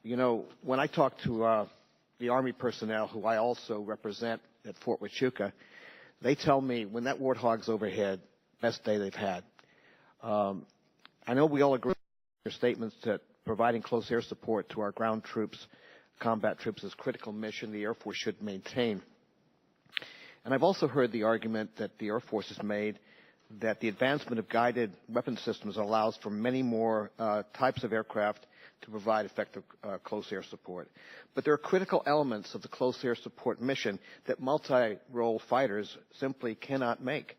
You know, when I talk to the Army personnel, who I also represent at Fort Huachuca, they tell me when that Warthog's overhead, best day they've had. I know we all agree with your statements that providing close air support to our ground troops, combat troops, is a critical mission the Air Force should maintain. And I've also heard the argument that the Air Force has made that the advancement of guided weapon systems allows for many more types of aircraft to provide effective close air support. But there are critical elements of the close air support mission that multi-role fighters simply cannot make,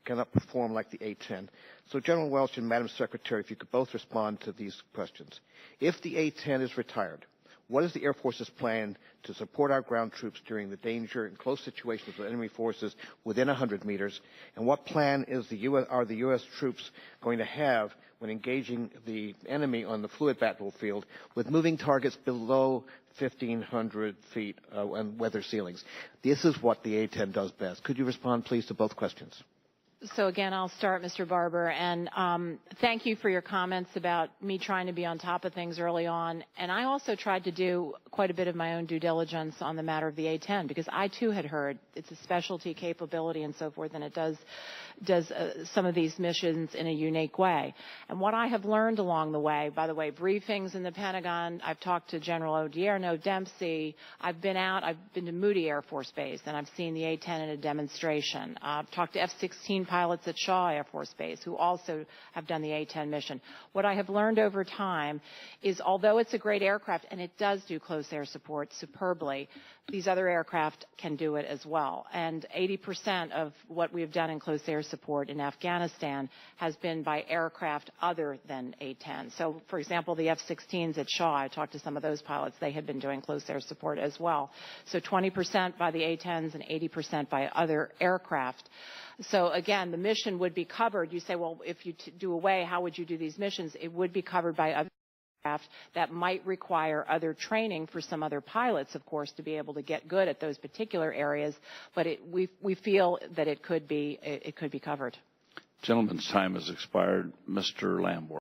cannot perform like the A-10. So General Welch and Madam Secretary, if you could both respond to these questions. If the A-10 is retired, what is the Air Force's plan to support our ground troops during the danger and close situations with enemy forces within 100 meters? And what plan is are the U.S. troops going to have when engaging the enemy on the fluid battlefield with moving targets below 1,500 feet and weather ceilings? This is what the A-10 does best. Could you respond, please, to both questions? So again, I'll start, Mr. Barber, and thank you for your comments about me trying to be on top of things early on. And I also tried to do quite a bit of my own due diligence on the matter of the A-10, because I too had heard it's a specialty capability and so forth, and it does some of these missions in a unique way. And what I have learned along the way, by the way, briefings in the Pentagon, I've talked to General Odierno, Dempsey, I've been to Moody Air Force Base, and I've seen the A-10 in a demonstration. I've talked to F-16 pilots at Shaw Air Force Base who also have done the A-10 mission. What I have learned over time is, although it's a great aircraft and it does do close air support superbly, these other aircraft can do it as well. And 80% of what we've done in close air support in Afghanistan has been by aircraft other than A-10. So, for example, the F-16s at Shaw, I talked to some of those pilots, they had been doing close air support as well. So 20% by the A-10s and 80% by other aircraft. So again, the mission would be covered. You say, well, if you do away, how would you do these missions? It would be covered by other aircraft that might require other training for some other pilots, of course, to be able to get good at those particular areas. But we feel that it could be covered. Gentleman's time has expired. Mr. Lamborn.